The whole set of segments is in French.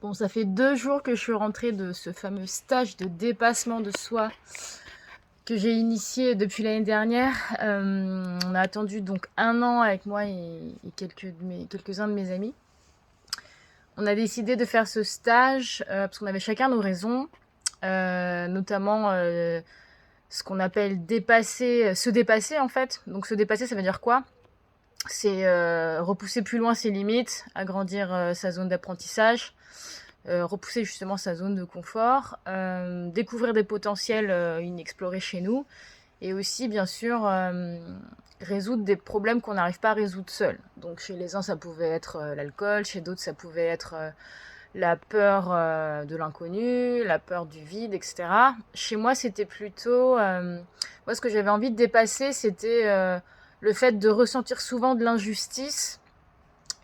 Bon, ça fait 2 jours que je suis rentrée de ce fameux stage de dépassement de soi que j'ai initié depuis l'année dernière. On a attendu donc 1 an avec moi et quelques-uns de mes amis. On a décidé de faire ce stage parce qu'on avait chacun nos raisons, notamment ce qu'on appelle se dépasser en fait. Donc se dépasser, ça veut dire quoi? C'est repousser plus loin ses limites, agrandir sa zone d'apprentissage, repousser justement sa zone de confort, découvrir des potentiels inexplorés chez nous, et aussi bien sûr résoudre des problèmes qu'on n'arrive pas à résoudre seul. Donc chez les uns ça pouvait être l'alcool, chez d'autres ça pouvait être la peur de l'inconnu, la peur du vide, etc. Chez moi c'était plutôt... moi ce que j'avais envie de dépasser c'était le fait de ressentir souvent de l'injustice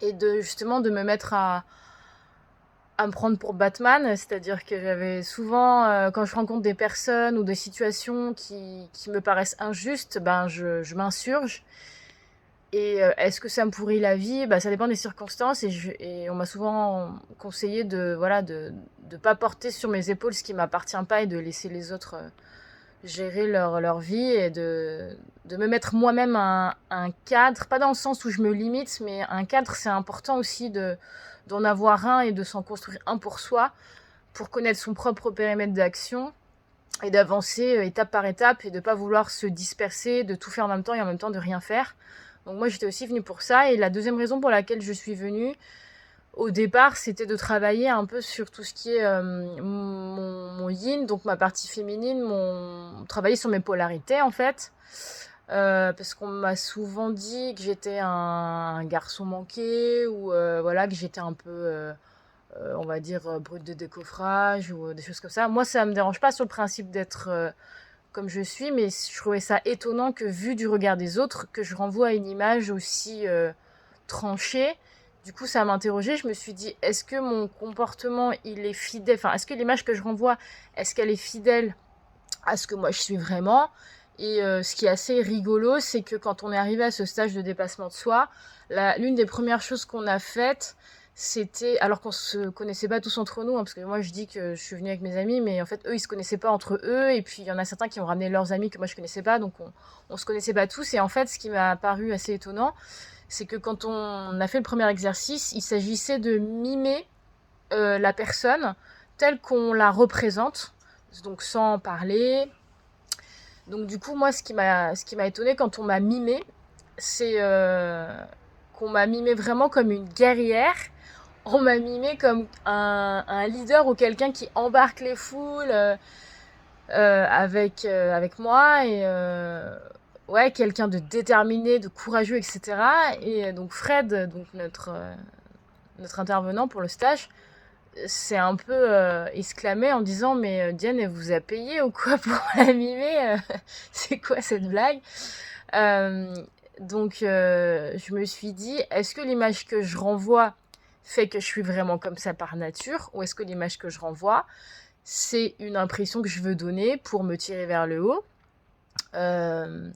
et justement de me mettre à me prendre pour Batman, c'est-à-dire que j'avais souvent, quand je rencontre des personnes ou des situations qui me paraissent injustes, ben je m'insurge. Et est-ce que ça me pourrit la vie? Bah, ça dépend des circonstances, et on m'a souvent conseillé de pas porter sur mes épaules ce qui m'appartient pas et de laisser les autres gérer leur vie, et de me mettre moi-même un cadre, pas dans le sens où je me limite, mais un cadre, c'est important aussi d'en avoir un et de s'en construire un pour soi, pour connaître son propre périmètre d'action et d'avancer étape par étape, et de pas vouloir se disperser, de tout faire en même temps et en même temps de rien faire. Donc moi j'étais aussi venue pour ça, et la deuxième raison pour laquelle je suis venue au départ, c'était de travailler un peu sur tout ce qui est mon yin, donc ma partie féminine, travailler sur mes polarités en fait. Parce qu'on m'a souvent dit que j'étais un garçon manqué, ou voilà, que j'étais un peu, on va dire, brute de décoffrage, ou des choses comme ça. Moi, ça me dérange pas sur le principe d'être comme je suis, mais je trouvais ça étonnant que, vu du regard des autres, que je renvoie à une image aussi tranchée. Du coup, ça m'a interrogée. Je me suis dit, est-ce que mon comportement, il est fidèle, enfin, est-ce que l'image que je renvoie, est-ce qu'elle est fidèle à ce que moi je suis vraiment? Et ce qui est assez rigolo, c'est que quand on est arrivé à ce stage de dépassement de soi, l'une des premières choses qu'on a faites, c'était, alors qu'on se connaissait pas tous entre nous, hein, parce que moi je dis que je suis venue avec mes amis, mais en fait eux ils se connaissaient pas entre eux, et puis il y en a certains qui ont ramené leurs amis que moi je connaissais pas, donc on se connaissait pas tous. Et en fait, ce qui m'a paru assez étonnant, c'est que quand on a fait le premier exercice, il s'agissait de mimer la personne telle qu'on la représente, donc sans parler. Donc du coup, moi, ce qui m'a étonnée quand on m'a mimé, c'est qu'on m'a mimé vraiment comme une guerrière. On m'a mimé comme un leader, ou quelqu'un qui embarque les foules avec moi, et ouais, quelqu'un de déterminé, de courageux, etc. Et donc Fred, donc notre intervenant pour le stage, s'est un peu exclamé en disant, mais Diane, elle vous a payé ou quoi pour la mimer? C'est quoi cette blague? euh, donc je me suis dit, est-ce que l'image que je renvoie fait que je suis vraiment comme ça par nature, ou est-ce que l'image que je renvoie, c'est une impression que je veux donner pour me tirer vers le haut? euh,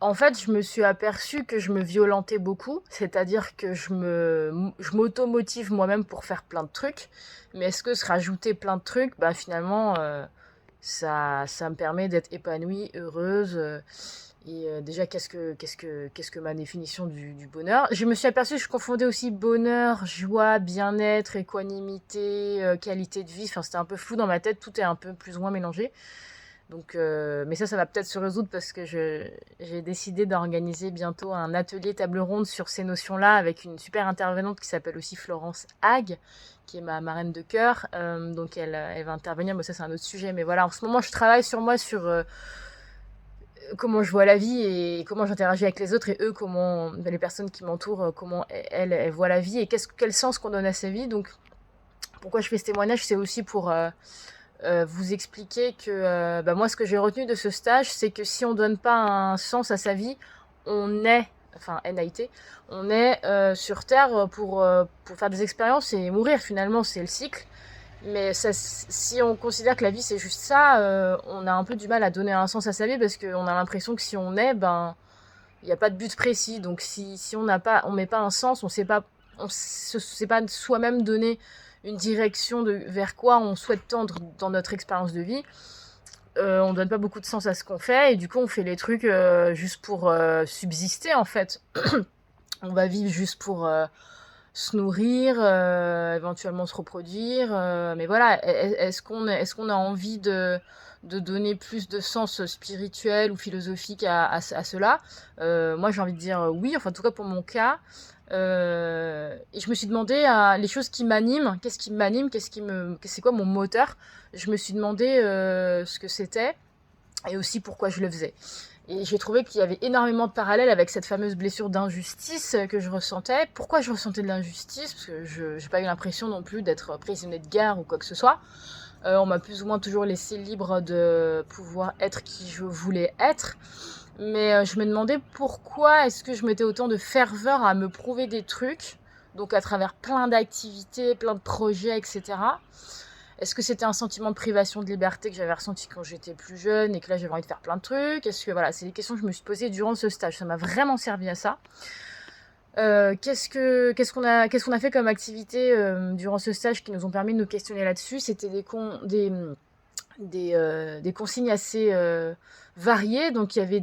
En fait, je me suis aperçue que je me violentais beaucoup, c'est-à-dire que je m'auto-motive moi-même pour faire plein de trucs, mais est-ce que se rajouter plein de trucs, bah finalement, ça me permet d'être épanouie, heureuse, et déjà, qu'est-ce que ma définition du bonheur? Je me suis aperçue que je confondais aussi bonheur, joie, bien-être, équanimité, qualité de vie. Enfin, c'était un peu flou dans ma tête, tout est un peu plus ou moins mélangé. Donc, mais ça va peut-être se résoudre, parce que j'ai décidé d'organiser bientôt un atelier table ronde sur ces notions-là, avec une super intervenante qui s'appelle aussi Florence Hague, qui est ma marraine de cœur. Donc elle va intervenir, mais ça c'est un autre sujet. Mais voilà, en ce moment je travaille sur moi, sur comment je vois la vie et comment j'interagis avec les autres, et eux, comment les personnes qui m'entourent, comment elles voient la vie, et quel sens qu'on donne à sa vie. Donc pourquoi je fais ce témoignage, c'est aussi pour vous expliquer que bah, moi, ce que j'ai retenu de ce stage, c'est que si on donne pas un sens à sa vie, on est, enfin NAIT, on est sur Terre pour faire des expériences et mourir. Finalement, c'est le cycle. Mais ça, si on considère que la vie c'est juste ça, on a un peu du mal à donner un sens à sa vie, parce qu'on a l'impression que si on est, ben il n'y a pas de but précis. Donc si on n'a pas, on met pas un sens, on sait pas on s'est pas soi-même donné une direction vers quoi on souhaite tendre dans notre expérience de vie. On donne pas beaucoup de sens à ce qu'on fait et du coup on fait les trucs juste pour subsister en fait. On va vivre juste pour se nourrir, éventuellement se reproduire, mais voilà, est-ce qu'on a envie de donner plus de sens spirituel ou philosophique à cela? Moi j'ai envie de dire oui, enfin en tout cas pour mon cas. Et je me suis demandé les choses qui m'animent, qu'est-ce qui m'anime, c'est quoi mon moteur. Je me suis demandé ce que c'était et aussi pourquoi je le faisais. Et j'ai trouvé qu'il y avait énormément de parallèles avec cette fameuse blessure d'injustice que je ressentais. Pourquoi je ressentais de l'injustice? Parce que je n'ai pas eu l'impression non plus d'être prisonnier de guerre ou quoi que ce soit. On m'a plus ou moins toujours laissé libre de pouvoir être qui je voulais être. Mais je me demandais pourquoi est-ce que je mettais autant de ferveur à me prouver des trucs, donc à travers plein d'activités, plein de projets, etc. Est-ce que c'était un sentiment de privation de liberté que j'avais ressenti quand j'étais plus jeune et que là j'avais envie de faire plein de trucs? Est-ce que voilà, c'est des questions que je me suis posées durant ce stage. Ça m'a vraiment servi à ça. Qu'est-ce qu'on a fait comme activité durant ce stage qui nous ont permis de nous questionner là-dessus? C'était des consignes assez variées. Donc il y avait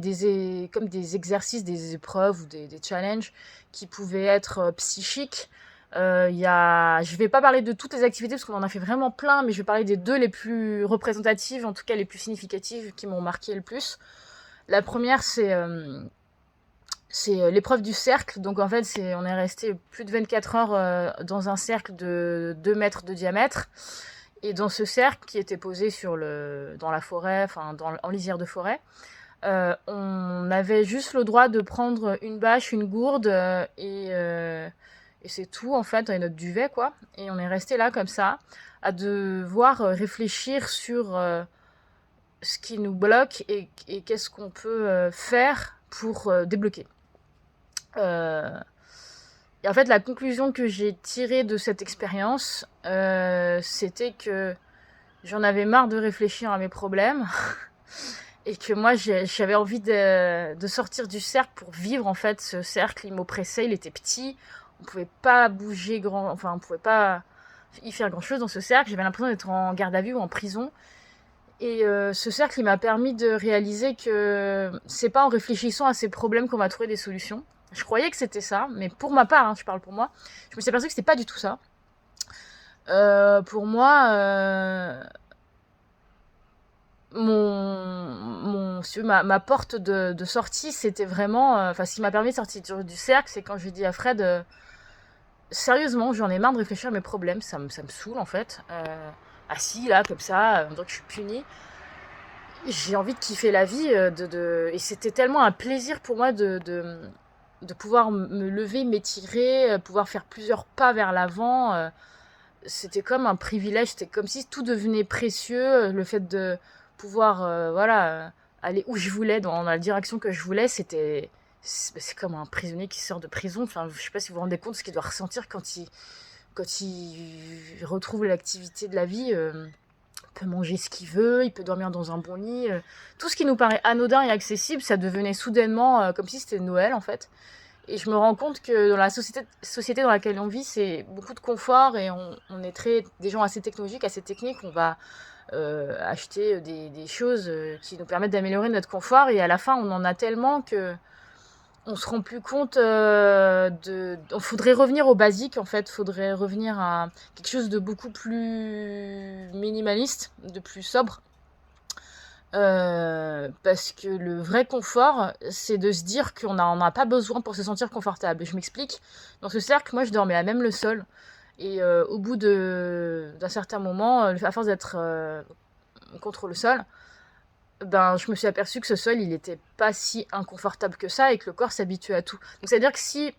comme des exercices, des épreuves ou des challenges qui pouvaient être psychiques. Je vais pas parler de toutes les activités parce qu'on en a fait vraiment plein, mais je vais parler des 2 les plus représentatives, en tout cas les plus significatives, qui m'ont marqué le plus. La première, c'est l'épreuve du cercle. Donc en fait, on est resté plus de 24 heures dans un cercle de 2 mètres de diamètre. Et dans ce cercle qui était posé dans la forêt, enfin en lisière de forêt, on avait juste le droit de prendre une bâche, une gourde et c'est tout en fait, et notre duvet quoi. Et on est resté là comme ça, à devoir réfléchir sur ce qui nous bloque et qu'est-ce qu'on peut faire pour débloquer. Et en fait, la conclusion que j'ai tirée de cette expérience, c'était que j'en avais marre de réfléchir à mes problèmes et que moi, j'avais envie de sortir du cercle pour vivre en fait ce cercle. Il m'oppressait, il était petit, on pouvait pas bouger on pouvait pas y faire grand chose dans ce cercle. J'avais l'impression d'être en garde à vue ou en prison. Et ce cercle, il m'a permis de réaliser que c'est pas en réfléchissant à ces problèmes qu'on va trouver des solutions. Je croyais que c'était ça, mais pour ma part, je parle pour moi, je me suis aperçue que c'était pas du tout ça. Pour moi, ma porte de sortie, c'était vraiment... ce qui m'a permis de sortir du cercle, c'est quand j'ai dit à Fred, sérieusement, j'en ai marre de réfléchir à mes problèmes, ça me saoule en fait. Assis là, comme ça, donc je suis punie. J'ai envie de kiffer la vie, et c'était tellement un plaisir pour moi de pouvoir me lever, m'étirer, pouvoir faire plusieurs pas vers l'avant. C'était comme un privilège, c'était comme si tout devenait précieux. Le fait de pouvoir aller où je voulais, dans la direction que je voulais, c'est comme un prisonnier qui sort de prison. Enfin, je sais pas si vous vous rendez compte ce qu'il doit ressentir quand il retrouve l'activité de la vie. Il peut manger ce qu'il veut, il peut dormir dans un bon lit. Tout ce qui nous paraît anodin et accessible, ça devenait soudainement comme si c'était Noël en fait. Et je me rends compte que dans la société dans laquelle on vit, c'est beaucoup de confort et on est des gens assez technologiques, assez techniques. On va acheter des choses qui nous permettent d'améliorer notre confort et à la fin, on en a tellement que on se rend plus compte faudrait revenir au basique en fait, faudrait revenir à quelque chose de beaucoup plus minimaliste, de plus sobre. Parce que le vrai confort, c'est de se dire qu'on n'en a pas besoin pour se sentir confortable. Et je m'explique. Dans ce cercle, moi, je dormais à même le sol. Et au bout d'un certain moment, à force d'être contre le sol, je me suis aperçue que ce sol, il était pas si inconfortable que ça et que le corps s'habitue à tout. Donc, c'est-à-dire que si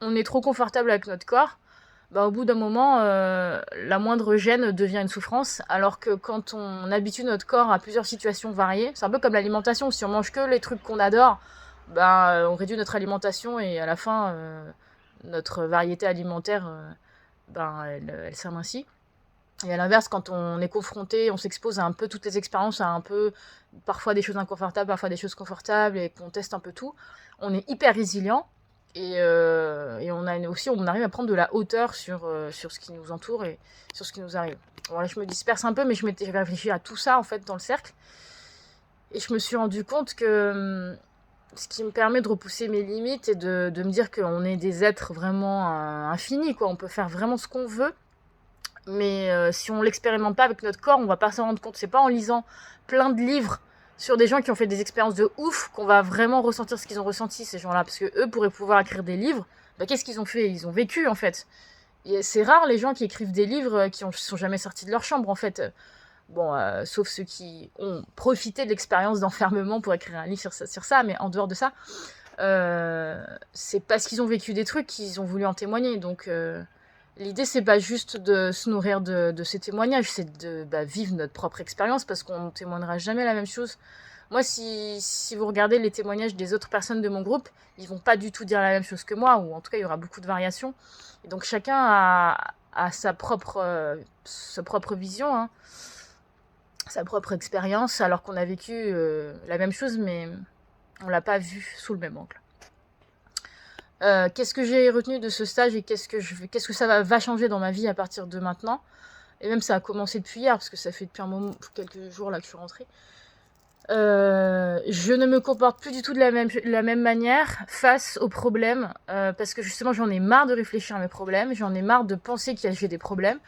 on est trop confortable avec notre corps, au bout d'un moment, la moindre gêne devient une souffrance, alors que quand on habitue notre corps à plusieurs situations variées, c'est un peu comme l'alimentation. Si on mange que les trucs qu'on adore, on réduit notre alimentation et à la fin, notre variété alimentaire, elle s'amincit. Et à l'inverse, quand on est confronté, on s'expose à un peu toutes les expériences, à un peu parfois des choses inconfortables, parfois des choses confortables, et qu'on teste un peu tout, on est hyper résilient. Et on arrive à prendre de la hauteur sur ce qui nous entoure et sur ce qui nous arrive. Bon, là, je me disperse un peu, mais j'avais réfléchi à tout ça, en fait, dans le cercle. Et je me suis rendu compte que ce qui me permet de repousser mes limites et de me dire qu'on est des êtres vraiment infinis, quoi. On peut faire vraiment ce qu'on veut. Mais si on l'expérimente pas avec notre corps, on va pas s'en rendre compte. C'est pas en lisant plein de livres sur des gens qui ont fait des expériences de ouf qu'on va vraiment ressentir ce qu'ils ont ressenti, ces gens-là. Parce que eux pourraient pouvoir écrire des livres. Bah, qu'est-ce qu'ils ont fait? Ils ont vécu, en fait. Et c'est rare les gens qui écrivent des livres qui sont jamais sortis de leur chambre, en fait. Bon, sauf ceux qui ont profité de l'expérience d'enfermement pour écrire un livre sur ça, mais en dehors de ça, c'est parce qu'ils ont vécu des trucs qu'ils ont voulu en témoigner. Donc, l'idée, c'est pas juste de se nourrir de ces témoignages, c'est de vivre notre propre expérience, parce qu'on ne témoignera jamais la même chose. Moi, si vous regardez les témoignages des autres personnes de mon groupe, ils vont pas du tout dire la même chose que moi, ou en tout cas, il y aura beaucoup de variations. Et donc, chacun a sa propre vision, hein, sa propre expérience, alors qu'on a vécu la même chose, mais on l'a pas vu sous le même angle. Qu'est-ce que j'ai retenu de ce stage et qu'est-ce que ça va changer dans ma vie à partir de maintenant? Et même ça a commencé depuis hier, parce que ça fait depuis quelques jours là que je suis rentrée. Je ne me comporte plus du tout de la même manière face aux problèmes, parce que justement j'en ai marre de réfléchir à mes problèmes, j'en ai marre de penser que j'ai des problèmes.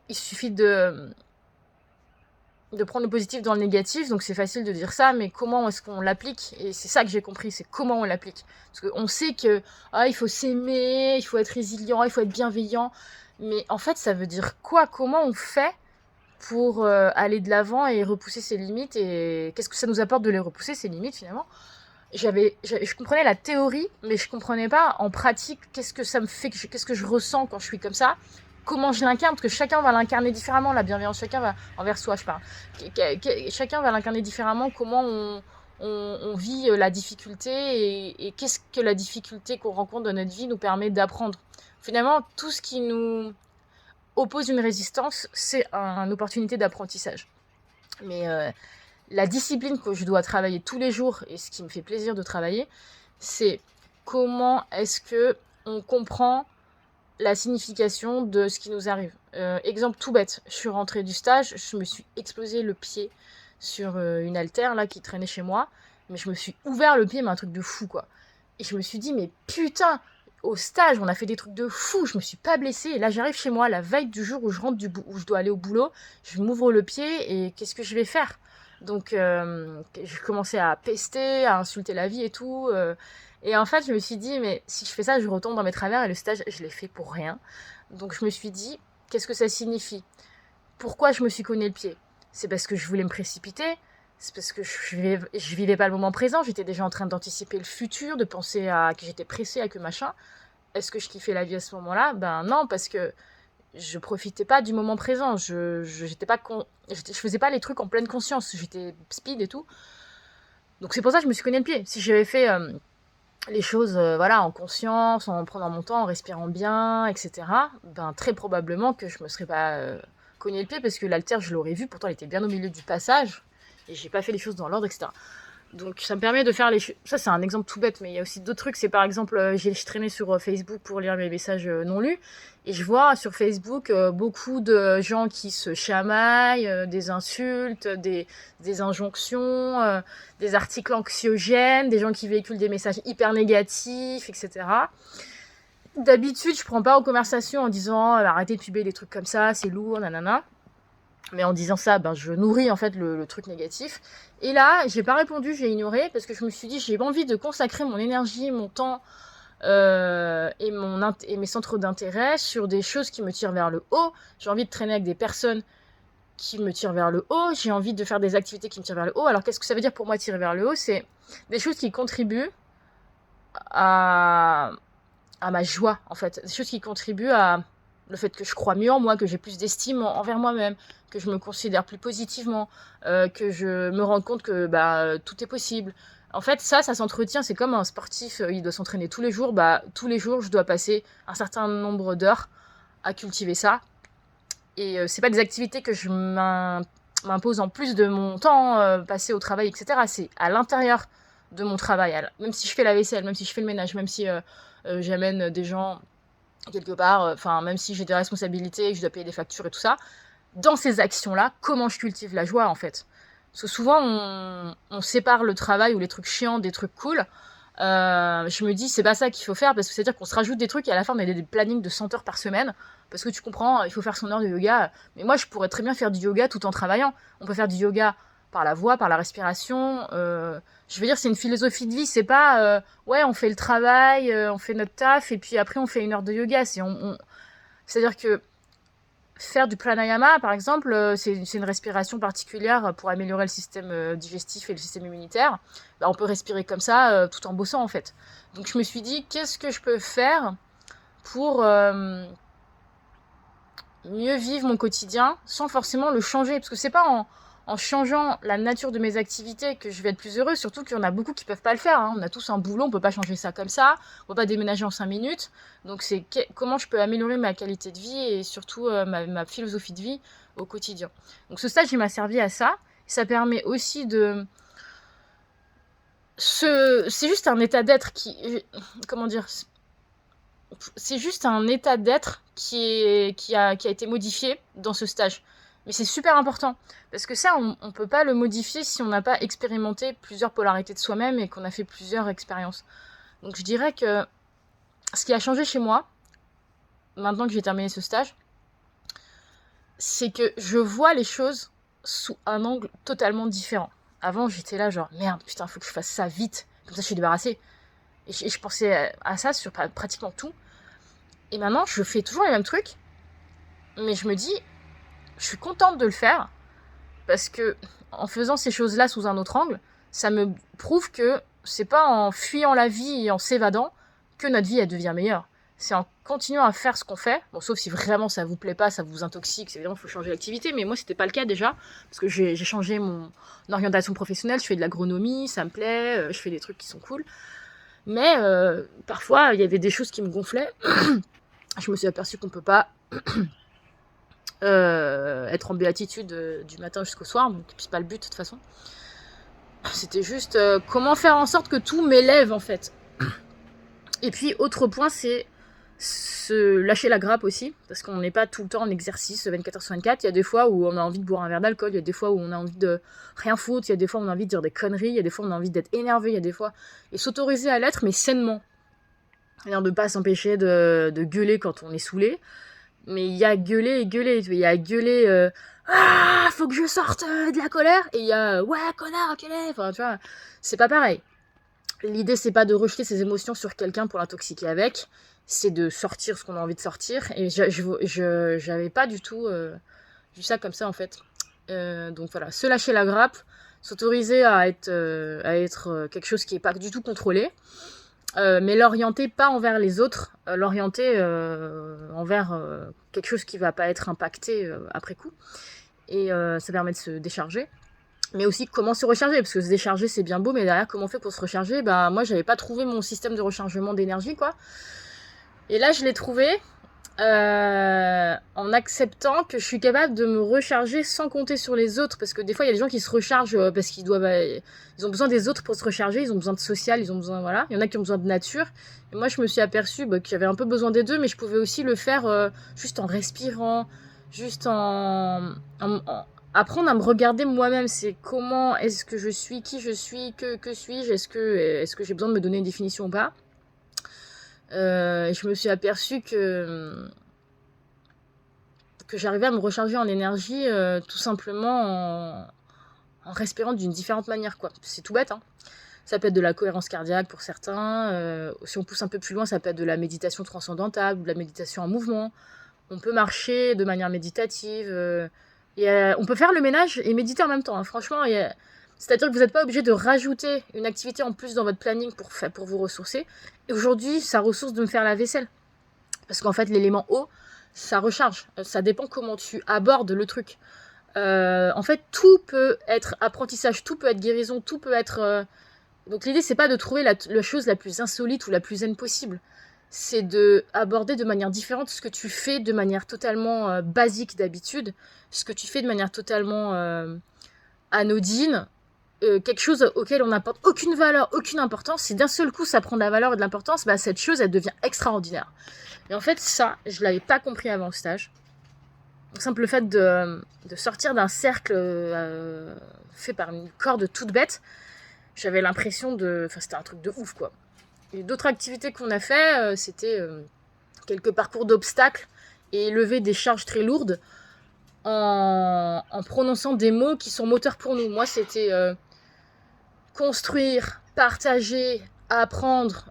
Il suffit de prendre le positif dans le négatif, donc c'est facile de dire ça, mais comment est-ce qu'on l'applique? Et c'est ça que j'ai compris, c'est comment on l'applique. Parce qu'on sait que il faut s'aimer, il faut être résilient, il faut être bienveillant, mais en fait ça veut dire quoi? Comment on fait pour aller de l'avant et repousser ses limites, et qu'est-ce que ça nous apporte de les repousser, ces limites, finalement? Je comprenais la théorie, mais je comprenais pas en pratique qu'est-ce que ça me fait, qu'est-ce que je ressens quand je suis comme ça, comment je l'incarne, parce que chacun va l'incarner différemment, la bienveillance, chacun va, envers soi je parle, chacun va l'incarner différemment, comment on vit la difficulté, et qu'est-ce que la difficulté qu'on rencontre dans notre vie nous permet d'apprendre. Finalement, tout ce qui nous oppose une résistance, c'est une opportunité d'apprentissage. Mais la discipline que je dois travailler tous les jours, et ce qui me fait plaisir de travailler, c'est comment est-ce que on comprend la signification de ce qui nous arrive. Exemple tout bête, je suis rentrée du stage, je me suis explosé le pied sur une haltère là qui traînait chez moi, mais je me suis ouvert le pied, mais un truc de fou, quoi. Et je me suis dit, mais putain, au stage, on a fait des trucs de fou, je me suis pas blessée, et là j'arrive chez moi la veille du jour où où je dois aller au boulot, je m'ouvre le pied, et qu'est-ce que je vais faire? Donc j'ai commencé à pester, à insulter la vie et tout, et en fait je me suis dit, mais si je fais ça, je retombe dans mes travers, et le stage, je l'ai fait pour rien. Donc je me suis dit, qu'est-ce que ça signifie? Pourquoi je me suis cogné le pied? C'est parce que je voulais me précipiter, c'est parce que je vivais pas le moment présent, j'étais déjà en train d'anticiper le futur, de penser à que j'étais pressée, à que machin. Est-ce que je kiffais la vie à ce moment-là? Ben non, parce que je profitais pas du moment présent, je faisais pas les trucs en pleine conscience, j'étais speed et tout. Donc c'est pour ça que je me suis cogné le pied. Si j'avais fait les choses voilà, en conscience, en prenant mon temps, en respirant bien, etc., ben très probablement que je me serais pas cogné le pied, parce que l'haltère, je l'aurais vu, pourtant elle était bien au milieu du passage, et j'ai pas fait les choses dans l'ordre, etc. Donc ça me permet de faire les choses. Ça c'est un exemple tout bête, mais il y a aussi d'autres trucs. C'est par exemple, j'ai traîné sur Facebook pour lire mes messages non lus, et je vois sur Facebook beaucoup de gens qui se chamaillent, des insultes, des injonctions, des articles anxiogènes, des gens qui véhiculent des messages hyper négatifs, etc. D'habitude, je prends pas aux conversations en disant arrêtez de publier des trucs comme ça, c'est lourd, nanana. Mais en disant ça, ben, je nourris en fait le truc négatif. Et là, j'ai pas répondu, j'ai ignoré, parce que je me suis dit, j'ai envie de consacrer mon énergie, mon temps et mes centres d'intérêt sur des choses qui me tirent vers le haut. J'ai envie de traîner avec des personnes qui me tirent vers le haut. J'ai envie de faire des activités qui me tirent vers le haut. Alors, qu'est-ce que ça veut dire pour moi tirer vers le haut? C'est des choses qui contribuent à ma joie, en fait. Des choses qui contribuent à le fait que je crois mieux en moi, que j'ai plus d'estime envers moi-même, que je me considère plus positivement, que je me rends compte que tout est possible. En fait, ça s'entretient, c'est comme un sportif, il doit s'entraîner tous les jours. Tous les jours, je dois passer un certain nombre d'heures à cultiver ça. Et c'est pas des activités que je m'impose en plus de mon temps passé au travail, etc. C'est à l'intérieur de mon travail. Même si je fais la vaisselle, même si je fais le ménage, même si j'amène des gens quelque part, enfin, même si j'ai des responsabilités et que je dois payer des factures et tout ça, dans ces actions-là, comment je cultive la joie, en fait. Parce que souvent, on sépare le travail ou les trucs chiants des trucs cool. Je me dis, c'est pas ça qu'il faut faire, parce que c'est-à-dire qu'on se rajoute des trucs et à la fin, on a des plannings de 100 heures par semaine. Parce que tu comprends, il faut faire son heure de yoga. Mais moi, je pourrais très bien faire du yoga tout en travaillant. On peut faire du yoga par la voix, par la respiration. Je veux dire, c'est une philosophie de vie. C'est pas, ouais, on fait le travail, on fait notre taf, et puis après, on fait une heure de yoga. C'est-à-dire que faire du pranayama, par exemple, c'est une respiration particulière pour améliorer le système digestif et le système immunitaire. Bah, on peut respirer comme ça tout en bossant, en fait. Donc je me suis dit, qu'est-ce que je peux faire pour mieux vivre mon quotidien sans forcément le changer? Parce que c'est pas en changeant la nature de mes activités que je vais être plus heureuse, surtout qu'il y en a beaucoup qui peuvent pas le faire. Hein. On a tous un boulot, on peut pas changer ça comme ça, on peut pas déménager en 5 minutes. Donc c'est comment je peux améliorer ma qualité de vie et surtout ma philosophie de vie au quotidien. Donc ce stage, il m'a servi à ça. Ça permet aussi de... C'est juste un état d'être qui... Comment dire? C'est juste un état d'être qui a été modifié dans ce stage. Mais c'est super important, parce que ça, on peut pas le modifier si on n'a pas expérimenté plusieurs polarités de soi-même et qu'on a fait plusieurs expériences. Donc je dirais que ce qui a changé chez moi, maintenant que j'ai terminé ce stage, c'est que je vois les choses sous un angle totalement différent. Avant, j'étais là genre, merde, putain, faut que je fasse ça vite, comme ça je suis débarrassée. Et je pensais à ça sur pratiquement tout. Et maintenant, je fais toujours les mêmes trucs, mais je me dis, je suis contente de le faire, parce que en faisant ces choses-là sous un autre angle, ça me prouve que c'est pas en fuyant la vie et en s'évadant que notre vie elle devient meilleure. C'est en continuant à faire ce qu'on fait, bon, sauf si vraiment ça vous plaît pas, ça vous intoxique, c'est évidemment il faut changer d'activité, mais moi c'était pas le cas déjà, parce que j'ai changé mon orientation professionnelle, je fais de l'agronomie, ça me plaît, je fais des trucs qui sont cool, mais parfois il y avait des choses qui me gonflaient. Je me suis aperçue qu'on peut pas être en béatitude du matin jusqu'au soir, donc c'est pas le but de toute façon. C'était juste comment faire en sorte que tout m'élève en fait. Et puis autre point, c'est se lâcher la grappe aussi, parce qu'on n'est pas tout le temps en exercice 24h/24. Il y a des fois où on a envie de boire un verre d'alcool, il y a des fois où on a envie de rien foutre, il y a des fois où on a envie de dire des conneries, il y a des fois où on a envie d'être énervé, il y a des fois... Et s'autoriser à l'être, mais sainement. C'est-à-dire de pas s'empêcher de gueuler quand on est saoulé. Mais il y a gueuler et gueuler. Il y a gueuler ah, faut que je sorte de la colère. Et il y a ouais, connard, enculé. Enfin, tu vois, c'est pas pareil. L'idée, c'est pas de rejeter ses émotions sur quelqu'un pour l'intoxiquer avec. C'est de sortir ce qu'on a envie de sortir. Et j'avais pas du tout vu ça comme ça, en fait. Donc voilà, se lâcher la grappe, s'autoriser à être quelque chose qui est pas du tout contrôlé. Mais l'orienter pas envers les autres, l'orienter envers quelque chose qui va pas être impacté après coup. Et ça permet de se décharger. Mais aussi comment se recharger, parce que se décharger c'est bien beau, mais derrière comment on fait pour se recharger? Bah moi j'avais pas trouvé mon système de rechargement d'énergie, quoi. Et là je l'ai trouvé en acceptant que je suis capable de me recharger sans compter sur les autres, parce que des fois il y a des gens qui se rechargent parce qu'ils doivent ils ont besoin des autres pour se recharger, ils ont besoin de social, ils ont besoin, voilà, il y en a qui ont besoin de nature, et moi je me suis aperçue que j'avais un peu besoin des deux, mais je pouvais aussi le faire juste en respirant, juste en apprendre à me regarder moi-même. C'est comment est-ce que je suis, qui je suis, que suis-je, est-ce que j'ai besoin de me donner une définition ou pas. Je me suis aperçue que j'arrivais à me recharger en énergie tout simplement en respirant d'une différente manière, quoi. C'est tout bête, hein. Ça peut être de la cohérence cardiaque pour certains. Si on pousse un peu plus loin, ça peut être de la méditation transcendantale ou de la méditation en mouvement. On peut marcher de manière méditative. On peut faire le ménage et méditer en même temps, hein. Franchement, c'est-à-dire que vous n'êtes pas obligé de rajouter une activité en plus dans votre planning pour vous ressourcer. Et aujourd'hui, ça ressource de me faire la vaisselle. Parce qu'en fait, l'élément eau, ça recharge. Ça dépend comment tu abordes le truc. En fait, tout peut être apprentissage, tout peut être guérison, tout peut être... Donc l'idée, c'est pas de trouver la chose la plus insolite ou la plus zen possible. C'est de aborder de manière différente ce que tu fais de manière totalement basique d'habitude, ce que tu fais de manière totalement anodine, quelque chose auquel on n'apporte aucune valeur, aucune importance, si d'un seul coup ça prend de la valeur et de l'importance, bah cette chose elle devient extraordinaire. Et en fait ça, je l'avais pas compris avant le stage. Le simple fait de sortir d'un cercle fait par une corde toute bête, j'avais l'impression de... Enfin c'était un truc de ouf quoi. Et d'autres activités qu'on a fait, c'était quelques parcours d'obstacles et lever des charges très lourdes en prononçant des mots qui sont moteurs pour nous. Moi c'était construire, partager, apprendre,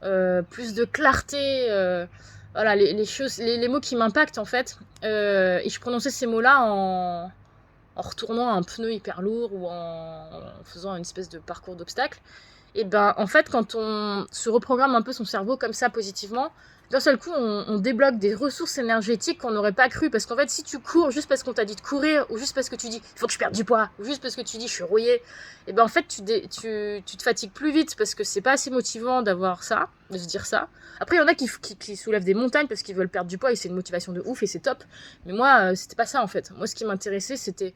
plus de clarté, voilà, les choses, les mots qui m'impactent en fait. Et je prononçais ces mots-là en retournant un pneu hyper lourd ou en faisant une espèce de parcours d'obstacles. Et ben en fait, quand on se reprogramme un peu son cerveau comme ça positivement, d'un seul coup, on débloque des ressources énergétiques qu'on n'aurait pas cru. Parce qu'en fait, si tu cours juste parce qu'on t'a dit de courir, ou juste parce que tu dis il faut que je perde du poids, ou juste parce que tu dis je suis rouillée, et ben en fait, tu te fatigues plus vite parce que c'est pas assez motivant d'avoir ça, de se dire ça. Après, il y en a qui soulèvent des montagnes parce qu'ils veulent perdre du poids et c'est une motivation de ouf et c'est top. Mais moi, c'était pas ça en fait. Moi, ce qui m'intéressait, c'était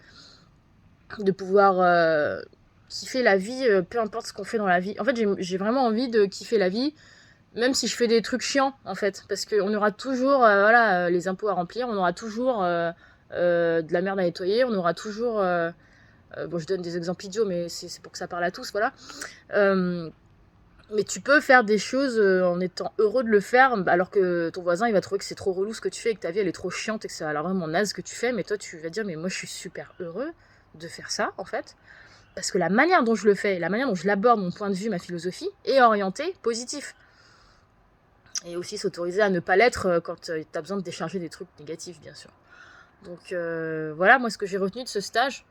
de pouvoir kiffer la vie, peu importe ce qu'on fait dans la vie. En fait, j'ai vraiment envie de kiffer la vie. Même si je fais des trucs chiants, en fait. Parce qu'on aura toujours les impôts à remplir, on aura toujours de la merde à nettoyer, on aura toujours... bon, je donne des exemples idiots, mais c'est pour que ça parle à tous, voilà. Mais tu peux faire des choses en étant heureux de le faire, alors que ton voisin, il va trouver que c'est trop relou ce que tu fais, et que ta vie, elle est trop chiante, et que ça a l'air vraiment naze ce que tu fais, mais toi, tu vas dire, mais moi, je suis super heureux de faire ça, en fait. Parce que la manière dont je le fais, la manière dont je l'aborde, mon point de vue, ma philosophie, est orientée positif. Et aussi s'autoriser à ne pas l'être quand tu as besoin de décharger des trucs négatifs, bien sûr. Donc voilà, moi, ce que j'ai retenu de ce stage,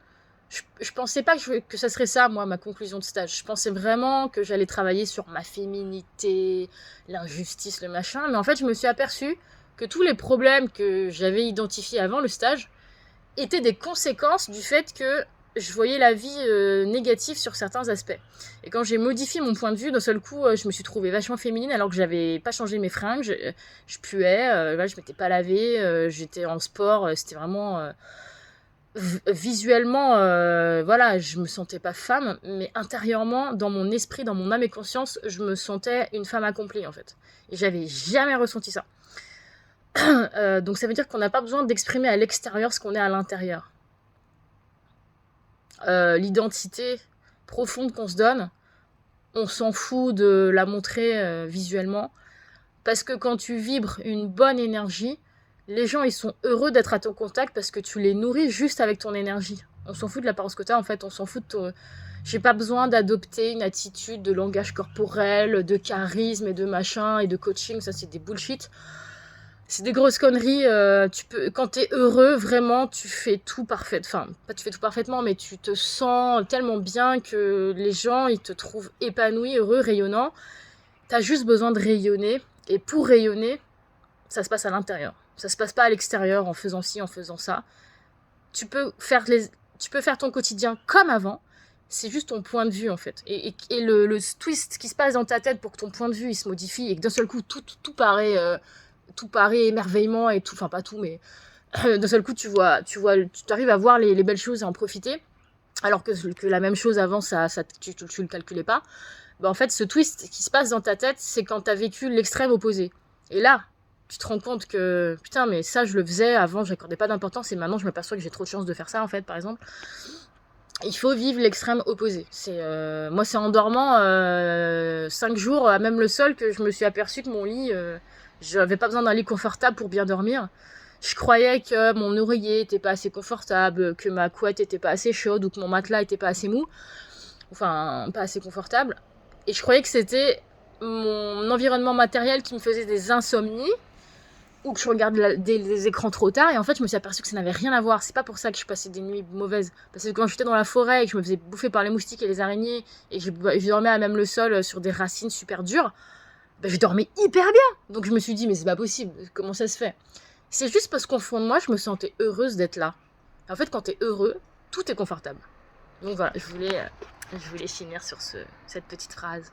je pensais pas que ça serait ça, moi, ma conclusion de stage. Je pensais vraiment que j'allais travailler sur ma féminité, l'injustice, le machin. Mais en fait, je me suis aperçue que tous les problèmes que j'avais identifiés avant le stage étaient des conséquences du fait que je voyais la vie négative sur certains aspects. Et quand j'ai modifié mon point de vue, d'un seul coup, je me suis trouvée vachement féminine alors que j'avais pas changé mes fringues, je puais, voilà, je m'étais pas lavée, j'étais en sport, c'était vraiment... visuellement, voilà, je me sentais pas femme, mais intérieurement, dans mon esprit, dans mon âme et conscience, je me sentais une femme accomplie, en fait. Et j'avais jamais ressenti ça. Donc ça veut dire qu'on n'a pas besoin d'exprimer à l'extérieur ce qu'on est à l'intérieur. L'identité profonde qu'on se donne, on s'en fout de la montrer visuellement, parce que quand tu vibres une bonne énergie, les gens ils sont heureux d'être à ton contact parce que tu les nourris juste avec ton énergie. On s'en fout de l'apparence que t'as en fait, on s'en fout de ton... J'ai pas besoin d'adopter une attitude de langage corporel, de charisme et de machin et de coaching, ça c'est des bullshit. C'est des grosses conneries, quand t'es heureux, vraiment, tu fais tout parfait. Enfin, pas tu fais tout parfaitement, mais tu te sens tellement bien que les gens, ils te trouvent épanoui, heureux, rayonnant. T'as juste besoin de rayonner. Et pour rayonner, ça se passe à l'intérieur. Ça se passe pas à l'extérieur en faisant ci, en faisant ça. Tu peux faire ton quotidien comme avant. C'est juste ton point de vue, en fait. Et le twist qui se passe dans ta tête pour que ton point de vue, il se modifie et que d'un seul coup, tout paraît... tout paraît émerveillement et tout, enfin pas tout, mais d'un seul coup tu arrives à voir les belles choses et en profiter, alors que la même chose avant, tu le calculais pas. Bah, en fait, ce twist qui se passe dans ta tête, c'est quand t'as vécu l'extrême opposé. Et là, tu te rends compte que, putain, mais ça, je le faisais avant, j'accordais pas d'importance, et maintenant, je m'aperçois que j'ai trop de chance de faire ça, en fait, par exemple. Il faut vivre l'extrême opposé. Moi, c'est en dormant 5 jours, à même le sol, que je me suis aperçue que mon lit... je n'avais pas besoin d'un lit confortable pour bien dormir. Je croyais que mon oreiller était pas assez confortable, que ma couette était pas assez chaude ou que mon matelas était pas assez mou. Enfin, pas assez confortable. Et je croyais que c'était mon environnement matériel qui me faisait des insomnies ou que je regardais des écrans trop tard. Et en fait, je me suis aperçue que ça n'avait rien à voir. C'est pas pour ça que je passais des nuits mauvaises. Parce que quand j'étais dans la forêt et que je me faisais bouffer par les moustiques et les araignées et que je dormais à même le sol sur des racines super dures, ben, je dormais hyper bien. Donc je me suis dit, mais c'est pas possible, comment ça se fait? C'est juste parce qu'au fond de moi, je me sentais heureuse d'être là. En fait, quand t'es heureux, tout est confortable. Donc voilà, je voulais finir sur cette petite phrase.